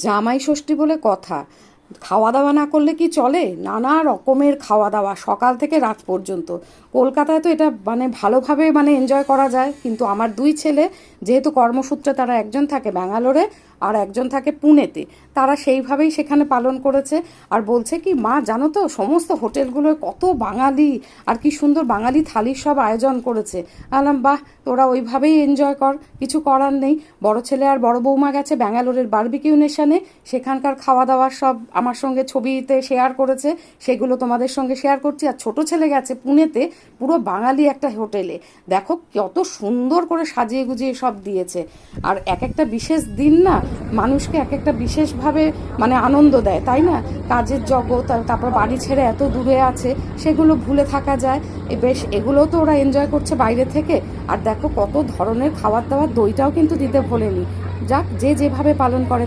জামাই ষষ্ঠী বলে কথা, খাওয়া দাওয়া না করলে কি চলে? নানা রকমের খাওয়া দাওয়া সকাল থেকে রাত পর্যন্ত। কলকাতায় তো এটা মানে ভালোভাবে মানে এনজয় করা যায়, কিন্তু আমার দুই ছেলে যেহেতু কর্মসূত্রে তারা একজন থাকে ব্যাঙ্গালোরে আর একজন থাকে পুনেতে, তারা সেইভাবেই সেখানে পালন করেছে। আর বলছে কি, মা জানো তো সমস্ত হোটেলগুলোয় কত বাঙালি, আর কি সুন্দর বাঙালি থালির সব আয়োজন করেছে। আলাম বাহ, তোরা ওইভাবেই এনজয় কর, কিছু করার নেই। বড় ছেলে আর বড় বৌমা গেছে ব্যাঙ্গালোরের বারবিকিউ নেশনে, সেখানকার খাওয়া দাওয়ার সব আমার সঙ্গে ছবিতে শেয়ার করেছে, সেগুলো তোমাদের সঙ্গে শেয়ার করছি। আর ছোট ছেলে গেছে পুনেতে পুরো বাঙালি একটা হোটেলে, দেখো কত সুন্দর করে সাজিয়ে গুজিয়ে সব দিয়েছে। আর এক একটা বিশেষ দিন না মানুষকে এক একটা বিশেষভাবে মানে আনন্দ দেয়, তাই না? কাজের জগৎ আর তারপর বাড়ি ছেড়ে এত দূরে আছে, সেগুলো ভুলে থাকা যায়। বেশ, এগুলোও তো ওরা এনজয় করছে বাইরে থেকে। আর দেখো কত ধরনের খাবার দাবার, দইটাও কিন্তু দিতে ভোলেনি। যাক, যে যেভাবে পালন করে।